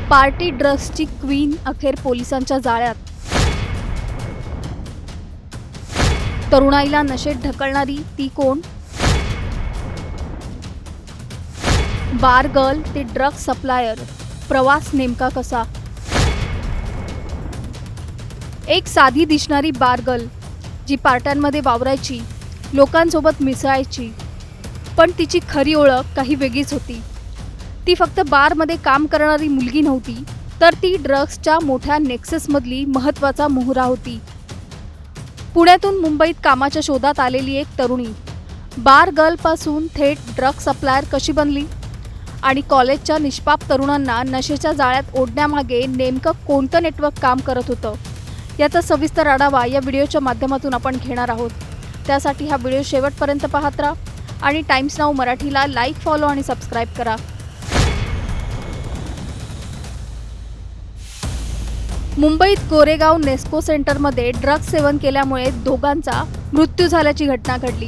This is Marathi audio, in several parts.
पार्टी ड्रग्सची क्वीन अखेर पोलिसांच्या जाळ्यात. तरुणाईला नशेत ढकलणारी ती कोण? बार गर्ल ते ड्रग सप्लायर, प्रवास नेमका कसा? एक साधी दिसणारी बार गर्ल जी पार्ट्यांमध्ये वावरायची, लोकांसोबत मिसळायची, पण तिची खरी ओळख काही वेगळीच होती. ती फक्त बारमध्ये काम करणारी मुलगी नव्हती, तर ती ड्रग्सच्या मोठ्या नेक्ससमधली महत्त्वाचा मोहरा होती. पुण्यातून मुंबईत कामाच्या शोधात आलेली एक तरुणी बार गर्लपासून थेट ड्रग सप्लायर कशी बनली आणि कॉलेजच्या निष्पाप तरुणांना नशेच्या जाळ्यात ओढण्यामागे नेमकं कोणतं नेटवर्क काम करत होतं, याचा सविस्तर आढावा या व्हिडिओच्या माध्यमातून आपण घेणार आहोत. त्यासाठी हा व्हिडिओ शेवटपर्यंत पाहत राहा आणि टाइम्स नाऊ मराठीला लाईक, फॉलो आणि सबस्क्राईब करा. मुंबईत गोरेगाव नेस्को सेंटरमध्ये ड्रग्ज सेवन केल्यामुळे दोघांचा मृत्यू झाल्याची घटना घडली.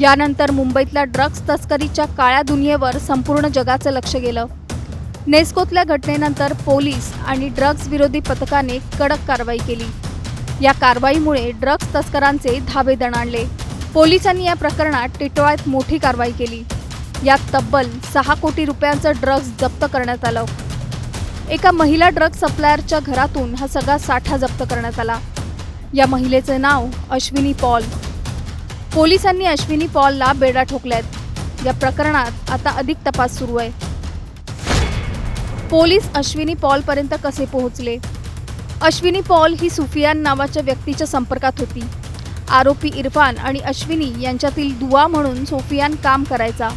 यानंतर मुंबईतल्या ड्रग्ज तस्करीच्या काळ्या दुनियेवर संपूर्ण जगाचं लक्ष गेलं. नेस्कोतल्या घटनेनंतर पोलीस आणि ड्रग्ज विरोधी पथकाने कडक कारवाई केली. या कारवाईमुळे ड्रग्ज तस्करांचे धाबे दणाणले. पोलिसांनी या प्रकरणात टिटवाळ्यात मोठी कारवाई केली. यात तब्बल 6 कोटी रुपयांचं ड्रग्ज जप्त करण्यात आलं. एका महिला ड्रग सप्लायरच्या घरातून हा सगळा साठा जप्त करण्यात आला. या महिलेचे नाव अश्विनी पॉल. पोलिसांनी अश्विनी पॉलला बेड्या ठोकल्यात. या प्रकरणात आता अधिक तपास सुरू आहे. पोलीस अश्विनी पॉलपर्यंत कसे पोहोचले? अश्विनी पॉल ही सुफियान नावाच्या व्यक्तीच्या संपर्कात होती. आरोपी इरफान आणि अश्विनी यांच्यातील दुवा म्हणून सुफियान काम करायचा.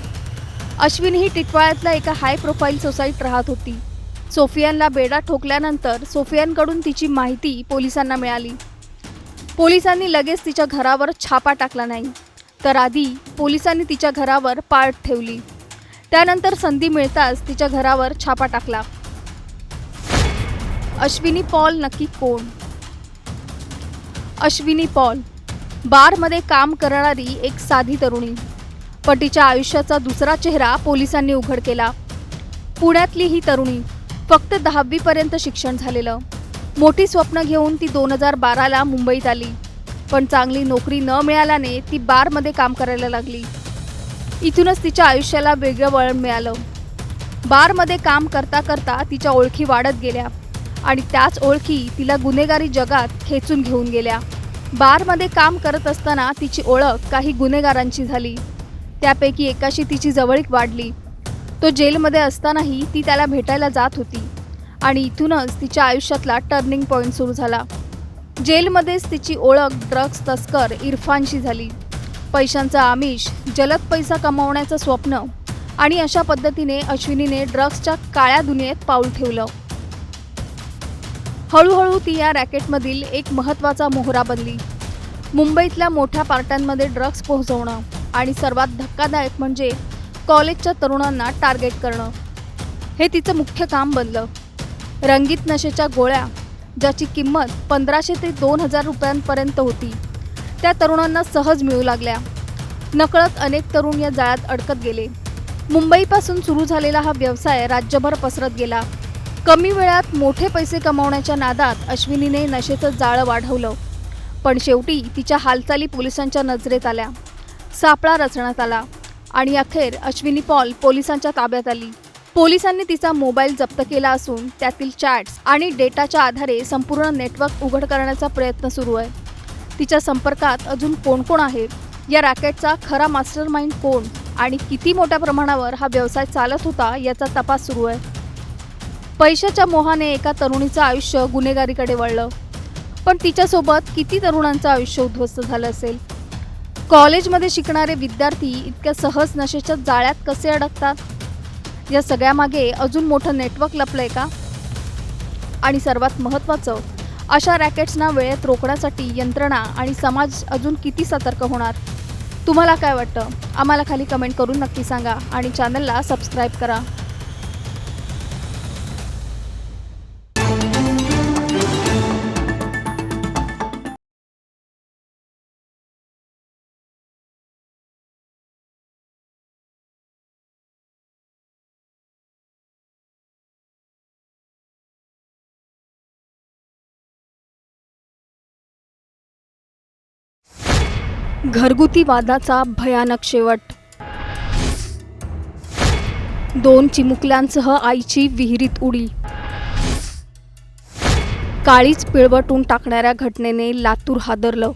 अश्विनी ही टिटवाळ्यातल्या एका हाय प्रोफाईल सोसायटीत राहत होती. सोफियानला बेडा ठोकल्यानंतर सोफियानकडून तिची माहिती पोलिसांना मिळाली. पोलिसांनी लगेच तिच्या घरावर छापा टाकला नाही, तर आधी पोलिसांनी तिच्या घरावर पाळत ठेवली. त्यानंतर संधी मिळताच तिच्या घरावर छापा टाकला. अश्विनी पॉल नक्की कोण? अश्विनी पॉल बारमध्ये काम करणारी एक साधी तरुणी, पण तिच्या आयुष्याचा दुसरा चेहरा पोलिसांनी उघड केला. पुण्यातली ही तरुणी फक्त 10वी पर्यंत शिक्षण झालेलं. मोठी स्वप्न घेऊन ती 2012ला मुंबईत आली, पण चांगली नोकरी न मिळाल्याने ती बारमध्ये काम करायला लागली. इथूनच तिच्या आयुष्याला वेगळं वळण मिळालं. बारमध्ये काम करता करता तिच्या ओळखी वाढत गेल्या आणि त्याच ओळखी तिला गुन्हेगारी जगात खेचून घेऊन गेल्या. बारमध्ये काम करत असताना तिची ओळख काही गुन्हेगारांची झाली. त्यापैकी एकाशी तिची जवळीक वाढली. तो जेलमध्ये असतानाही ती त्याला भेटायला जात होती आणि इथूनच तिच्या आयुष्यातला टर्निंग पॉईंट सुरू झाला. जेलमध्येच तिची ओळख ड्रग्ज तस्कर इरफानशी झाली. पैशांचा आमिष, जलद पैसा कमावण्याचं स्वप्न आणि अशा पद्धतीने अश्विनीने ड्रग्जच्या काळ्या दुनियेत पाऊल ठेवलं. हळूहळू ती या रॅकेटमधील एक महत्त्वाचा मोहरा बनली. मुंबईतल्या मोठ्या पार्ट्यांमध्ये ड्रग्ज पोहोचवणं आणि सर्वात धक्कादायक म्हणजे कॉलेजच्या तरुणांना टार्गेट करणं, हे तिचं मुख्य काम बनलं. रंगीत नशेच्या गोळ्या, ज्याची किंमत 1500 ते 2000 रुपयांपर्यंत होती, त्या तरुणांना सहज मिळू लागल्या. नकळत अनेक तरुण या जाळ्यात अडकत गेले. मुंबईपासून सुरू झालेला हा व्यवसाय राज्यभर पसरत गेला. कमी वेळात मोठे पैसे कमावण्याच्या नादात अश्विनीने नशेचं जाळं वाढवलं, पण शेवटी तिच्या हालचाली पोलिसांच्या नजरेत आल्या. सापळा रचण्यात आला आणि अखेर अश्विनी पॉल पोलिसांच्या ताब्यात आली. पोलिसांनी तिचा मोबाईल जप्त केला असून त्यातील चॅट्स आणि डेटाच्या आधारे संपूर्ण नेटवर्क उघड करण्याचा प्रयत्न सुरू आहे. तिच्या संपर्कात अजून कोण कोण आहे, या रॅकेटचा खरा मास्टरमाइंड कोण आणि किती मोठ्या प्रमाणावर हा व्यवसाय चालत होता, याचा तपास सुरू आहे. पैशाच्या मोहाने एका तरुणीचं आयुष्य गुन्हेगारीकडे वळलं, पण तिच्यासोबत किती तरुणांचं आयुष्य उद्ध्वस्त झालं असेल? कॉलेजमध्ये शिकणारे विद्यार्थी इतक्या सहज नशेच्या जाळ्यात कसे अडकतात? या सगळ्यामागे अजून मोठं नेटवर्क लपलंय का? आणि सर्वात महत्त्वाचं, अशा रॅकेट्सना वेळेत रोखण्यासाठी यंत्रणा आणि समाज अजून किती सतर्क होणार? तुम्हाला काय वाटतं? आम्हाला खाली कमेंट करून नक्की सांगा आणि चॅनलला सबस्क्राईब करा. घरगुती वादाचा भयानक शेवट. 2 चिमुकल्यांसह आईची विहिरीत उडी. काळीच पिळवटून टाकणाऱ्या घटनेने लातूर हादरलं.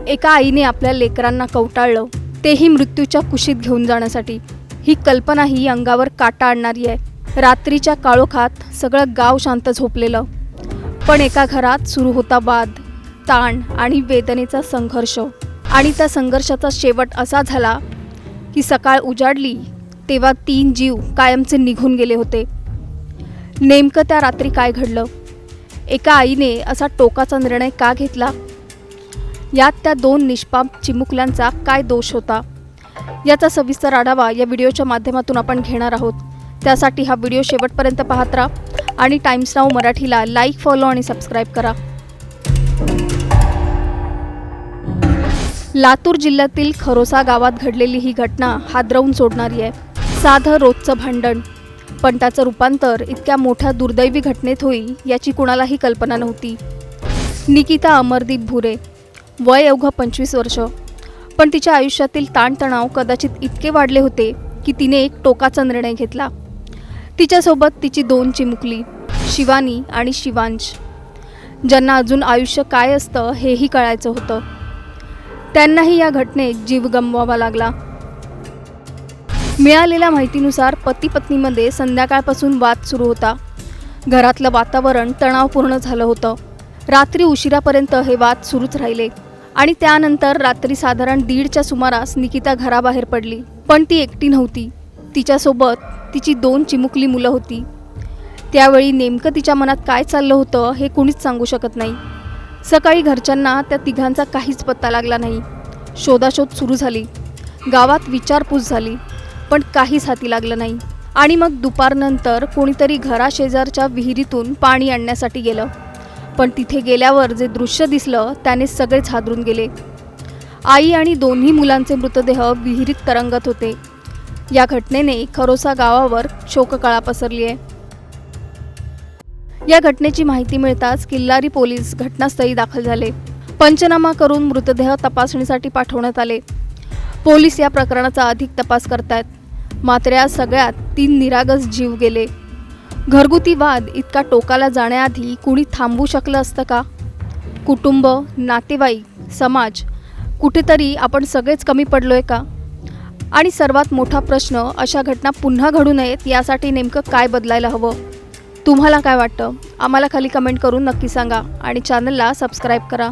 एका आईने आपल्या लेकरांना कवटाळलं, तेही मृत्यूच्या कुशीत घेऊन जाण्यासाठी. ही कल्पनाही अंगावर काटा आणणारी आहे. रात्रीच्या काळोखात सगळं गाव शांत झोपलेलं, पण एका घरात सुरू होता वाद, ताण आणि वेदनेचा संघर्ष. आणि त्या संघर्षाचा शेवट असा झाला की सकाळ उजाडली तेव्हा 3 जीव कायमचे निघून गेले होते. नेमकं त्या रात्री काय घडलं? एका आईने असा टोकाचा निर्णय का घेतला? यात त्या 2 निष्पाप चिमुकल्यांचा काय दोष होता? याचा सविस्तर आढावा या व्हिडिओच्या माध्यमातून आपण घेणार आहोत. त्यासाठी हा व्हिडिओ शेवटपर्यंत पाहत राहा आणि टाइम्स नाऊ मराठीला लाईक, फॉलो आणि सबस्क्राईब करा. लातूर जिल्ह्यातील खरोसा गावात घडलेली ही घटना हादरवून सोडणारी आहे. साधं रोजचं भांडण, पण त्याचं रूपांतर इतक्या मोठ्या दुर्दैवी घटनेत होईल याची कुणालाही कल्पना नव्हती. निकिता अमरदीप भुरे, वय अवघं 25 वर्ष, पण तिच्या आयुष्यातील ताणतणाव कदाचित इतके वाढले होते की तिने एक टोकाचा निर्णय घेतला. तिच्यासोबत तिची 2 चिमुकली, शिवानी आणि शिवांश, ज्यांना अजून आयुष्य काय असतं हेही कळायचं होतं. त्यांनाही या घटनेत जीव गमवावा लागला. मिळालेल्या माहितीनुसार पती पत्नीमध्ये संध्याकाळपासून वाद सुरू होता. घरातलं वातावरण तणावपूर्ण झालं होतं. रात्री उशिरापर्यंत हे वाद सुरूच राहिले आणि त्यानंतर रात्री साधारण 1:30च्या सुमारास निकिता घराबाहेर पडली. पण ती एकटी नव्हती, तिच्यासोबत तिची 2 चिमुकली मुलं होती. त्यावेळी नेमकं तिच्या मनात काय चाललं होतं हे कुणीच सांगू शकत नाही. सकाळी घरच्यांना त्या तिघांचा काहीच पत्ता लागला नाही. शोधाशोध सुरू झाली, गावात विचारपूस झाली, पण काहीच हाती लागलं नाही. आणि मग दुपारनंतर कोणीतरी घराशेजारच्या विहिरीतून पाणी आणण्यासाठी गेलं, पण तिथे गेल्यावर जे दृश्य दिसलं त्याने सगळेच हादरून गेले. आई आणि 2ही मुलांचे मृतदेह विहिरीत तरंगत होते. या घटनेने खरोसा गावावर शोककळा पसरली आहे. या घटनेची माहिती मिळताच किल्लारी पोलीस घटनास्थळी दाखल झाले. पंचनामा करून मृतदेह तपासणीसाठी पाठवण्यात आले. पोलीस या प्रकरणाचा अधिक तपास करतायत. मात्र या सगळ्यात 3 निरागस जीव गेले. घरगुती वाद इतका टोकाला जाण्याआधी कुणी थांबवू शकलं असतं का? कुटुंब, नातेवाईक, समाज, कुठेतरी आपण सगळेच कमी पडलोय का? आणि सर्वात मोठा प्रश्न, अशा घटना पुन्हा घडू नयेत यासाठी नेमकं काय बदलायला हवं? तुम्हाला काय वाटतं? आम्हाला खाली कमेंट करून नक्की सांगा आणि चॅनलला सबस्क्राईब करा.